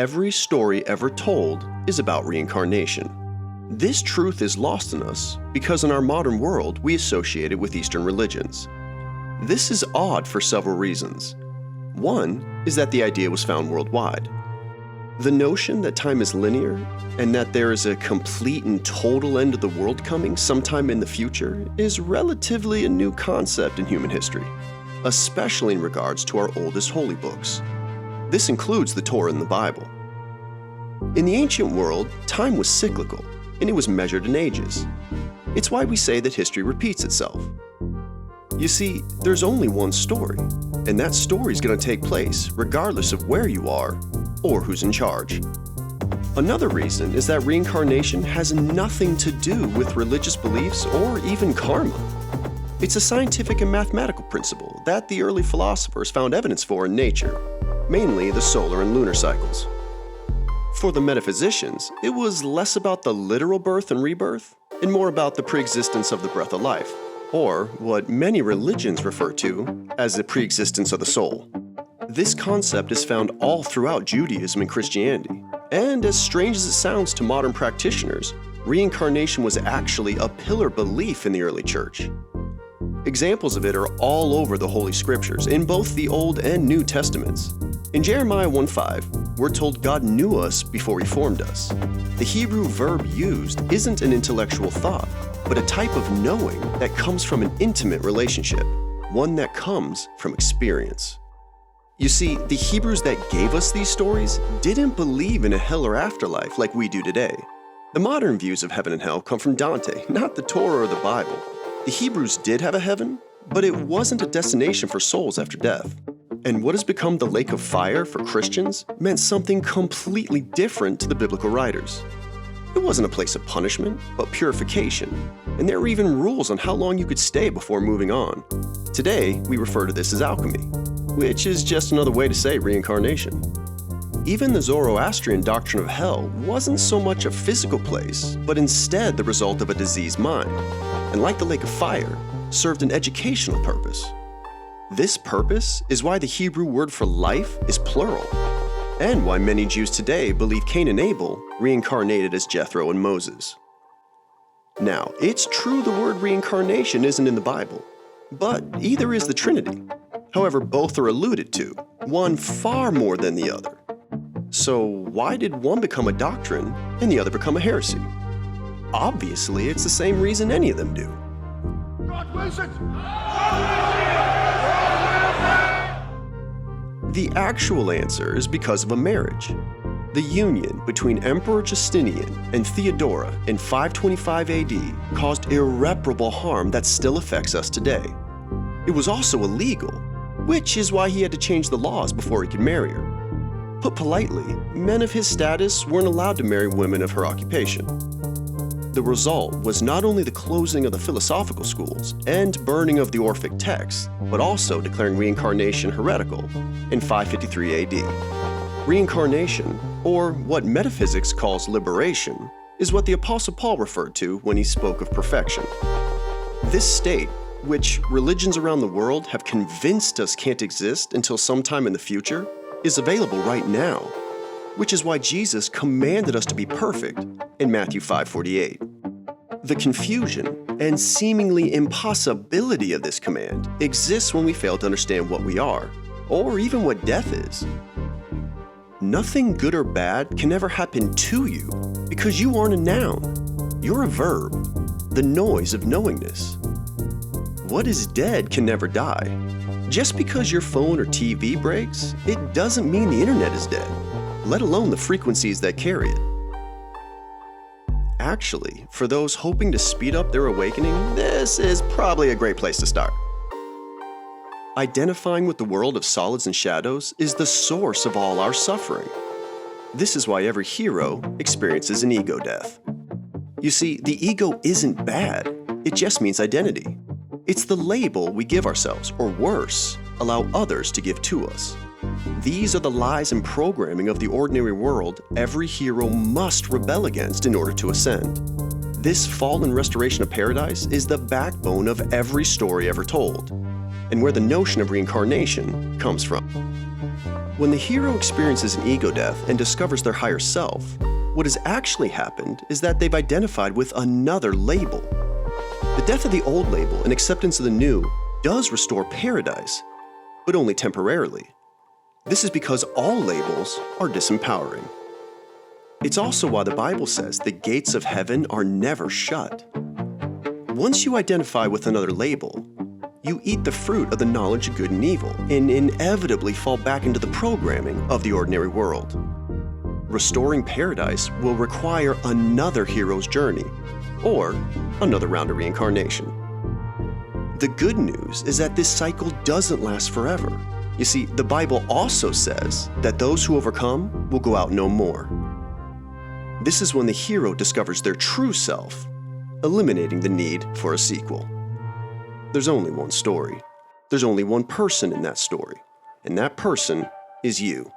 every story ever told is about reincarnation. This truth is lost in us because in our modern world we associate it with Eastern religions. This is odd for several reasons. One is that the idea was found worldwide. The notion that time is linear and that there is a complete and total end of the world coming sometime in the future is relatively a new concept in human history, especially in regards to our oldest holy books. This includes the Torah and the Bible. In the ancient world, time was cyclical, and it was measured in ages. It's why we say that history repeats itself. You see, there's only one story, and that story is going to take place regardless of where you are or who's in charge. Another reason is that reincarnation has nothing to do with religious beliefs or even karma. It's a scientific and mathematical principle that the early philosophers found evidence for in nature, mainly the solar and lunar cycles. For the metaphysicians, it was less about the literal birth and rebirth, and more about the preexistence of the breath of life, or what many religions refer to as the preexistence of the soul. This concept is found all throughout Judaism and Christianity, and as strange as it sounds to modern practitioners, reincarnation was actually a pillar belief in the early church. Examples of it are all over the Holy Scriptures, in both the Old and New Testaments. In Jeremiah 1:5, we're told God knew us before He formed us. The Hebrew verb used isn't an intellectual thought, but a type of knowing that comes from an intimate relationship, one that comes from experience. You see, the Hebrews that gave us these stories didn't believe in a hell or afterlife like we do today. The modern views of heaven and hell come from Dante, not the Torah or the Bible. The Hebrews did have a heaven, but it wasn't a destination for souls after death. And what has become the lake of fire for Christians meant something completely different to the biblical writers. It wasn't a place of punishment, but purification, and there were even rules on how long you could stay before moving on. Today, we refer to this as alchemy, which is just another way to say reincarnation. Even the Zoroastrian doctrine of hell wasn't so much a physical place, but instead the result of a diseased mind, and like the lake of fire, served an educational purpose. This purpose is why the Hebrew word for life is plural, and why many Jews today believe Cain and Abel reincarnated as Jethro and Moses. Now, it's true the word reincarnation isn't in the Bible, but either is the Trinity. However, both are alluded to, one far more than the other. So why did one become a doctrine and the other become a heresy? Obviously, it's the same reason any of them do. God wills it! The actual answer is because of a marriage. The union between Emperor Justinian and Theodora in 525 AD caused irreparable harm that still affects us today. It was also illegal, which is why he had to change the laws before he could marry her. Put politely, men of his status weren't allowed to marry women of her occupation. The result was not only the closing of the philosophical schools and burning of the Orphic texts, but also declaring reincarnation heretical in 553 AD. Reincarnation, or what metaphysics calls liberation, is what the Apostle Paul referred to when he spoke of perfection. This state, which religions around the world have convinced us can't exist until sometime in the future, is available right now, which is why Jesus commanded us to be perfect in Matthew 5:48. The confusion and seemingly impossibility of this command exists when we fail to understand what we are, or even what death is. Nothing good or bad can ever happen to you because you aren't a noun. You're a verb, the noise of knowingness. What is dead can never die. Just because your phone or TV breaks, it doesn't mean the internet is dead, let alone the frequencies that carry it. Actually, for those hoping to speed up their awakening, this is probably a great place to start. Identifying with the world of solids and shadows is the source of all our suffering. This is why every hero experiences an ego death. You see, the ego isn't bad, it just means identity. It's the label we give ourselves, or worse, allow others to give to us. These are the lies and programming of the ordinary world every hero must rebel against in order to ascend. This fall and restoration of paradise is the backbone of every story ever told, and where the notion of reincarnation comes from. When the hero experiences an ego death and discovers their higher self, what has actually happened is that they've identified with another label. The death of the old label and acceptance of the new does restore paradise, but only temporarily. This is because all labels are disempowering. It's also why the Bible says the gates of heaven are never shut. Once you identify with another label, you eat the fruit of the knowledge of good and evil and inevitably fall back into the programming of the ordinary world. Restoring paradise will require another hero's journey, or another round of reincarnation. The good news is that this cycle doesn't last forever. You see, the Bible also says that those who overcome will go out no more. This is when the hero discovers their true self, eliminating the need for a sequel. There's only one story. There's only one person in that story, and that person is you.